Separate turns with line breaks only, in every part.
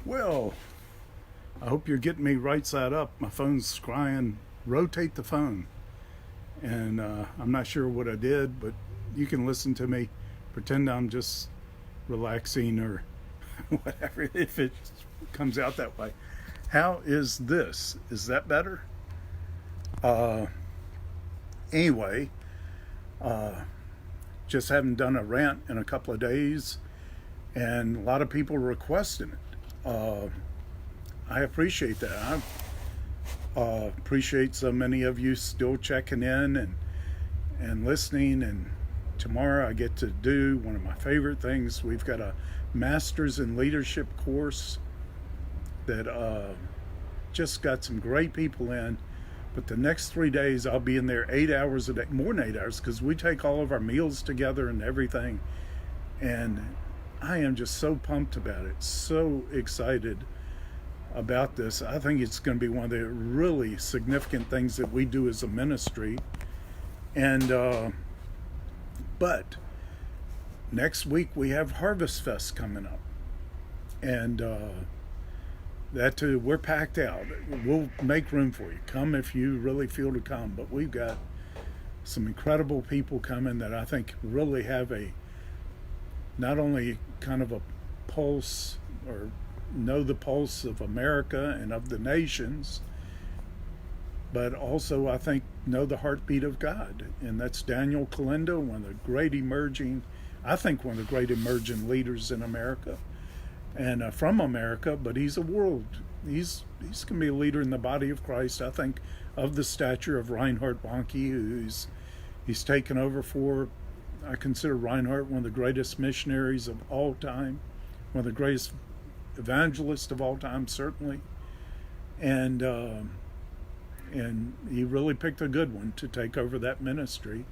Well, I hope you're getting me right side up. My phone's crying, rotate the phone. And I'm not sure what I did, but you can listen to me, pretend I'm just relaxing or whatever, if it comes out that way. How is this? Is that better? Uh, anyway, uh, just haven't done a rant in a couple of days, and a lot of people requesting it. I appreciate that. I appreciate so many of you still checking in and listening. And tomorrow I get to do one of my favorite things. We've got a master's in leadership course that just got some great people in. But the next 3 days I'll be in there 8 hours a day, more than 8 hours, because we take all of our meals together and everything. And I am just so pumped about it, so excited about this. I think it's going to be one of the really significant things that we do as a ministry. And but next week we have Harvest Fest coming up, and that too, we're packed out. We'll make room for you. Come if you really feel to come. But we've got some incredible people coming that I think really have a not only kind of a pulse or know the pulse of America and of the nations, but also I think know the heartbeat of God. And that's Daniel Kalindo, one of the great emerging, I think one of the great emerging leaders in America, and from America, but he's a world. He's going to be a leader in the body of Christ, I think, of the stature of Reinhard Bonnke, who's he's taken over for. I consider Reinhard one of the greatest missionaries of all time, one of the greatest evangelists of all time, certainly, and he really picked a good one to take over that ministry.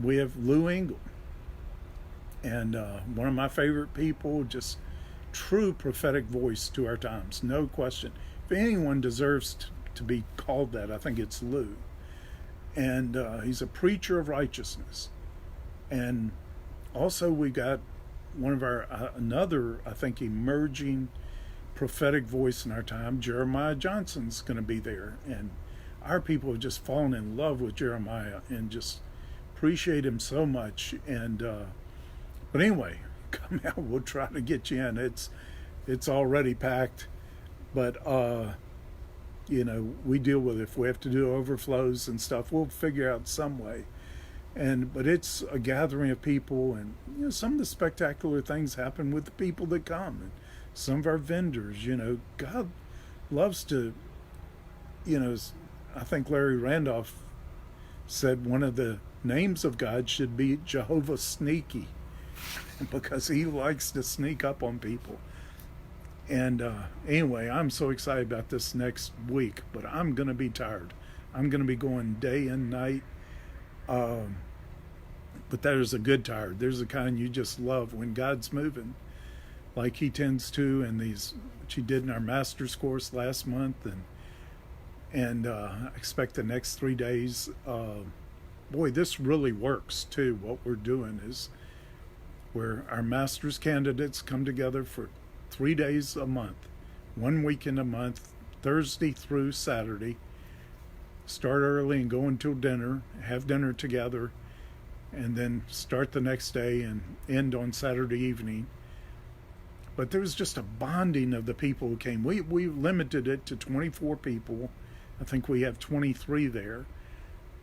We have Lou Engle, and one of my favorite people, just true prophetic voice to our times, no question. If anyone deserves to be called that, I think it's Lou. And he's a preacher of righteousness. And also we got one of our another, I think, emerging prophetic voice in our time, Jeremiah Johnson's going to be there. And our people have just fallen in love with Jeremiah and just appreciate him so much. And but anyway, come out, we'll try to get you in. It's already packed, but we deal with it. If we have to do overflows and stuff, we'll figure out some way. But it's a gathering of people, and some of the spectacular things happen with the people that come, and some of our vendors. God loves to. I think Larry Randolph said one of the names of God should be Jehovah Sneaky, because he likes to sneak up on people. And anyway, I'm so excited about this next week, but I'm going to be tired. I'm going to be going day and night. But there's a good tired. There's a kind you just love when God's moving, like he tends to, and which he did in our master's course last month, and I expect the next 3 days. Boy, this really works too. What we're doing is where our master's candidates come together for 3 days a month, 1 weekend a month, Thursday through Saturday. Start early and go until dinner, have dinner together, and then start the next day and end on Saturday evening. But there was just a bonding of the people who came. We limited it to 24 people. I think we have 23 there.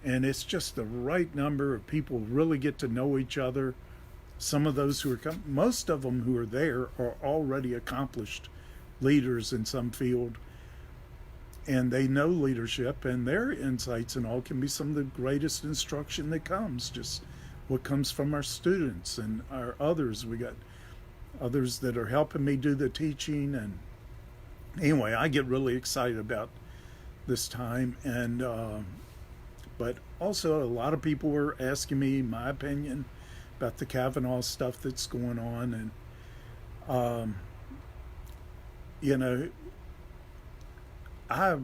And it's just the right number of people who really get to know each other. Some of those who are most of them who are there are already accomplished leaders in some field, and they know leadership, and their insights and all can be some of the greatest instruction that comes, just what comes from our students and our others. We got others that are helping me do the teaching, and anyway, I get really excited about this time. And but also a lot of people were asking me my opinion about the Kavanaugh stuff that's going on, and I,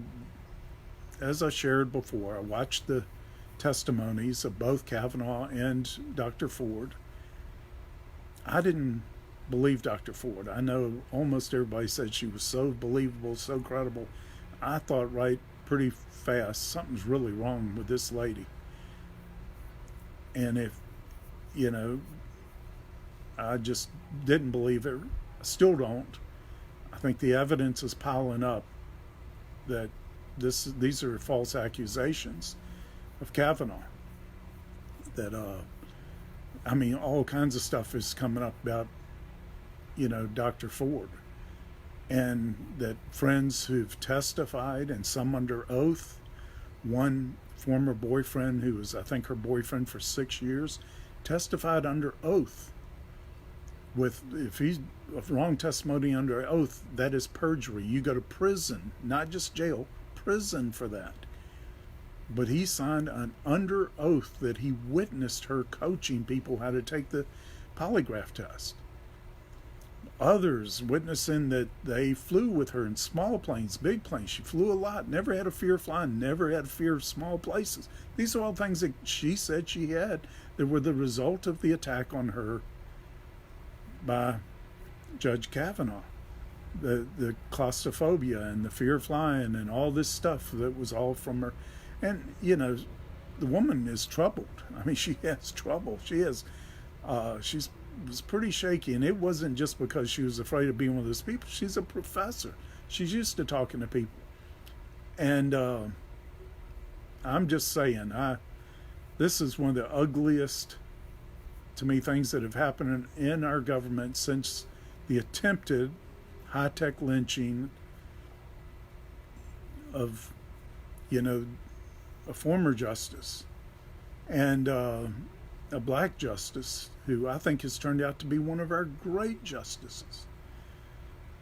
as I shared before, I watched the testimonies of both Kavanaugh and Dr. Ford. I didn't believe Dr. Ford. I know almost everybody said she was so believable, so credible. I thought right pretty fast, something's really wrong with this lady. And if, you know, I just didn't believe it. I still don't. I think the evidence is piling up that these are false accusations of Kavanaugh. That I mean, all kinds of stuff is coming up about, you know, Dr. Ford, and that friends who've testified, and some under oath. One former boyfriend, who was, I think, her boyfriend for 6 years, testified under oath. If he's wrong testimony under oath, that is perjury. You go to prison, not just jail, prison for that. But he signed an under oath that he witnessed her coaching people how to take the polygraph test. Others witnessing that they flew with her in small planes, big planes. She flew a lot, never had a fear of flying, never had a fear of small places. These are all things that she said she had that were the result of the attack on her by Judge Kavanaugh. The claustrophobia and the fear of flying and all this stuff that was all from her. And, you know, the woman is troubled. I mean, she has trouble. She was pretty shaky, and it wasn't just because she was afraid of being one of those people. She's a professor. She's used to talking to people. And I'm just saying, this is one of the ugliest, to me, things that have happened in our government since the attempted high-tech lynching of, you know, a former justice and a black justice who I think has turned out to be one of our great justices.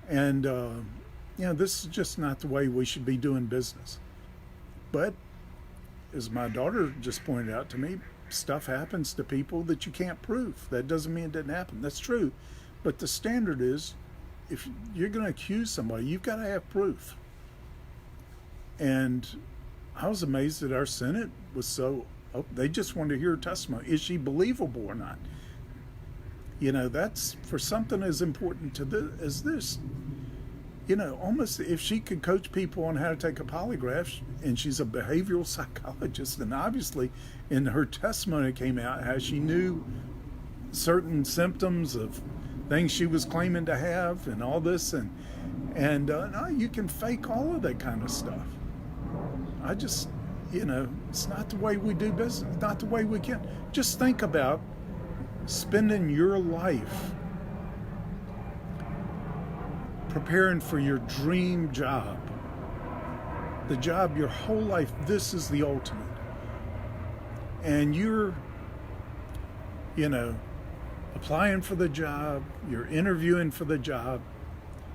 And, you know, this is just not the way we should be doing business. But as my daughter just pointed out to me, stuff happens to people that you can't prove. That doesn't mean it didn't happen. That's true. But the standard is, if you're going to accuse somebody, you've got to have proof. And I was amazed that our Senate was so, they just wanted to hear her testimony. Is she believable or not? You know, that's for something as important to this as this. You know, almost if she could coach people on how to take a polygraph, and she's a behavioral psychologist, and obviously in her testimony it came out how she knew certain symptoms of things she was claiming to have and all this, and no, you can fake all of that kind of stuff. I just, you know, it's not the way we do business, not the way we can. Just think about spending your life preparing for your dream job, the job your whole life. This is the ultimate. And you're, you know, applying for the job, you're interviewing for the job,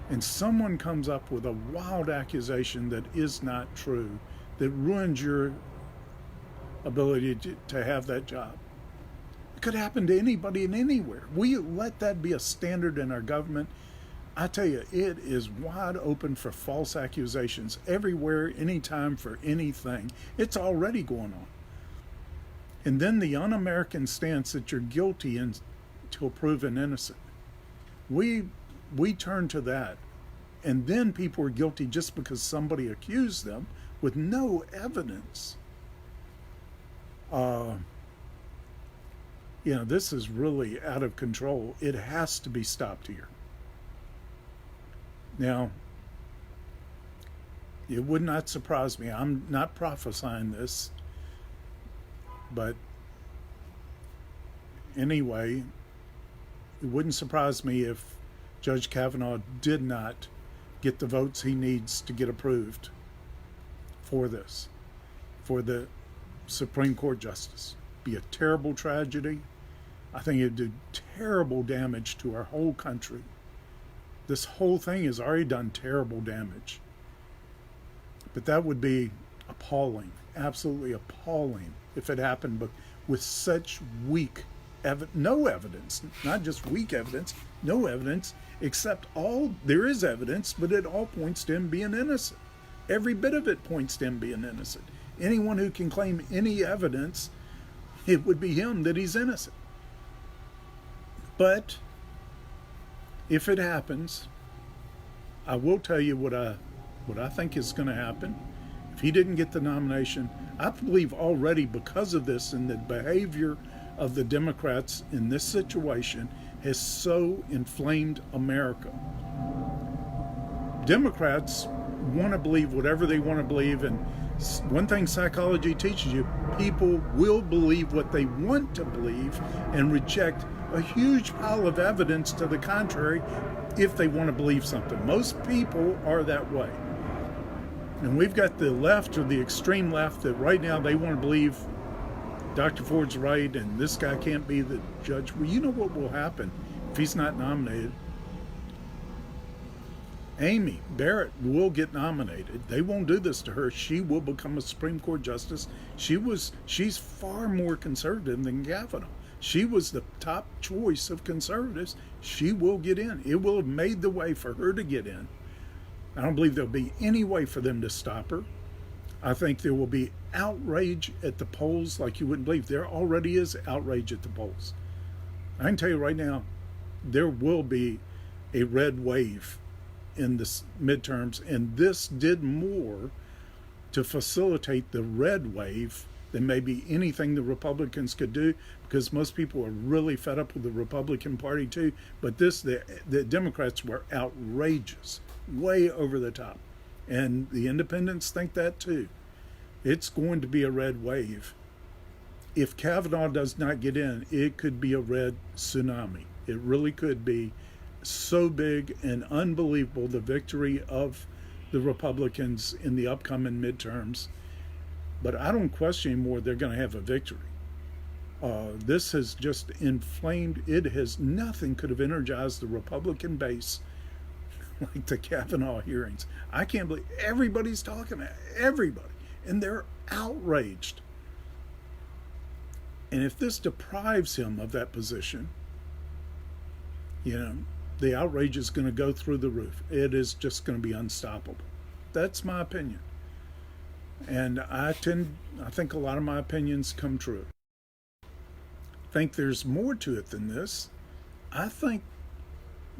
and someone comes up with a wild accusation that is not true, that ruins your ability to have that job. It could happen to anybody and anywhere. We let that be a standard in our government. I tell you, it is wide open for false accusations everywhere, anytime, for anything. It's already going on. And then the un-American stance that you're guilty until proven innocent. We turn to that. And then people are guilty just because somebody accused them with no evidence. You know, this is really out of control. It has to be stopped here. Now, it would not surprise me. I'm not prophesying this, but anyway, it wouldn't surprise me if Judge Kavanaugh did not get the votes he needs to get approved for this, for the Supreme Court justice. Be a terrible tragedy. I think it would do terrible damage to our whole country. This whole thing has already done terrible damage. But that would be appalling, absolutely appalling, if it happened, but with such weak no evidence, not just weak evidence, no evidence, except there is evidence, but it all points to him being innocent. Every bit of it points to him being innocent. Anyone who can claim any evidence, it would be him that he's innocent. But If it happens, I will tell you what I think is going to happen. If he didn't get the nomination, I believe already because of this and the behavior of the Democrats in this situation has so inflamed America. Democrats want to believe whatever they want to believe, and one thing psychology teaches you, people will believe what they want to believe and reject a huge pile of evidence to the contrary if they want to believe something. Most people are that way. And we've got the left, or the extreme left, that right now they want to believe Dr. Ford's right and this guy can't be the judge. Well, you know what will happen if he's not nominated? Amy Barrett will get nominated. They won't do this to her. She will become a Supreme Court justice. She's far more conservative than Kavanaugh. She was the top choice of conservatives. She will get in. It will have made the way for her to get in. I don't believe there'll be any way for them to stop her. I think there will be outrage at the polls like you wouldn't believe. There already is outrage at the polls. I can tell you right now, there will be a red wave in the midterms, and this did more to facilitate the red wave than maybe anything the Republicans could do, because most people are really fed up with the Republican Party too. But the Democrats were outrageous, way over the top, and the independents think that too. It's going to be a red wave. If Kavanaugh does not get in, it could be a red tsunami. It really could be so big and unbelievable, the victory of the Republicans in the upcoming midterms. But I don't question anymore they're going to have a victory. This has just inflamed. Nothing could have energized the Republican base like the Kavanaugh hearings. I can't believe everybody's talking about it, everybody, and they're outraged. And if this deprives him of that position, the outrage is going to go through the roof. It is just going to be unstoppable. That's my opinion. And I think a lot of my opinions come true. I think there's more to it than this. I think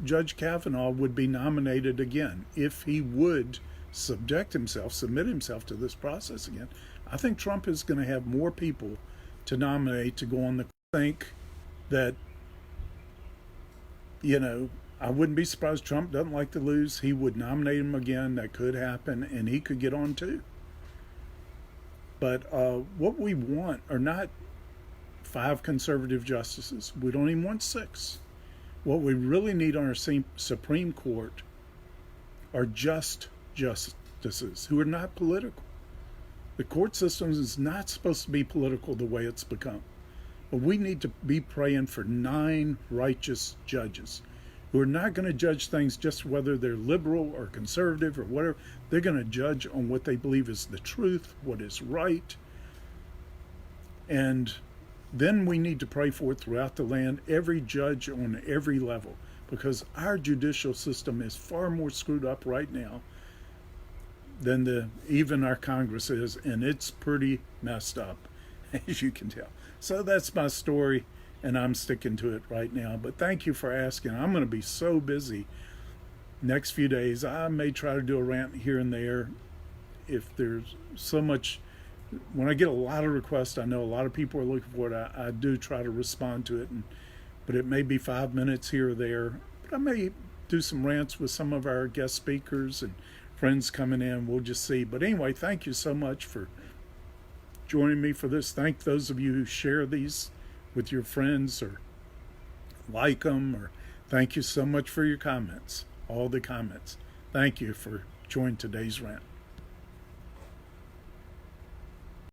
Judge Kavanaugh would be nominated again if he would submit himself to this process again. I think Trump is going to have more people to nominate to go on the. I think that, I wouldn't be surprised. Trump doesn't like to lose. He would nominate him again. That could happen, and he could get on too. But what we want are not 5 conservative justices. We don't even want 6. What we really need on our Supreme Court are just justices who are not political. The court system is not supposed to be political the way it's become. But we need to be praying for 9 righteous judges who are not going to judge things just whether they're liberal or conservative or whatever. They're going to judge on what they believe is the truth, what is right. And then we need to pray for it throughout the land, every judge on every level, because our judicial system is far more screwed up right now than even our Congress is, and it's pretty messed up, as you can tell. So that's my story, and I'm sticking to it right now. But thank you for asking. I'm going to be so busy next few days. I may try to do a rant here and there if there's so much. When I get a lot of requests, I know a lot of people are looking for it. I do try to respond to it, but it may be 5 minutes here or there. But I may do some rants with some of our guest speakers and friends coming in. We'll just see. But anyway, thank you so much for joining me for this. Thank those of you who share these with your friends or like them, or thank you so much for your comments, all the comments. Thank you for joining today's rant.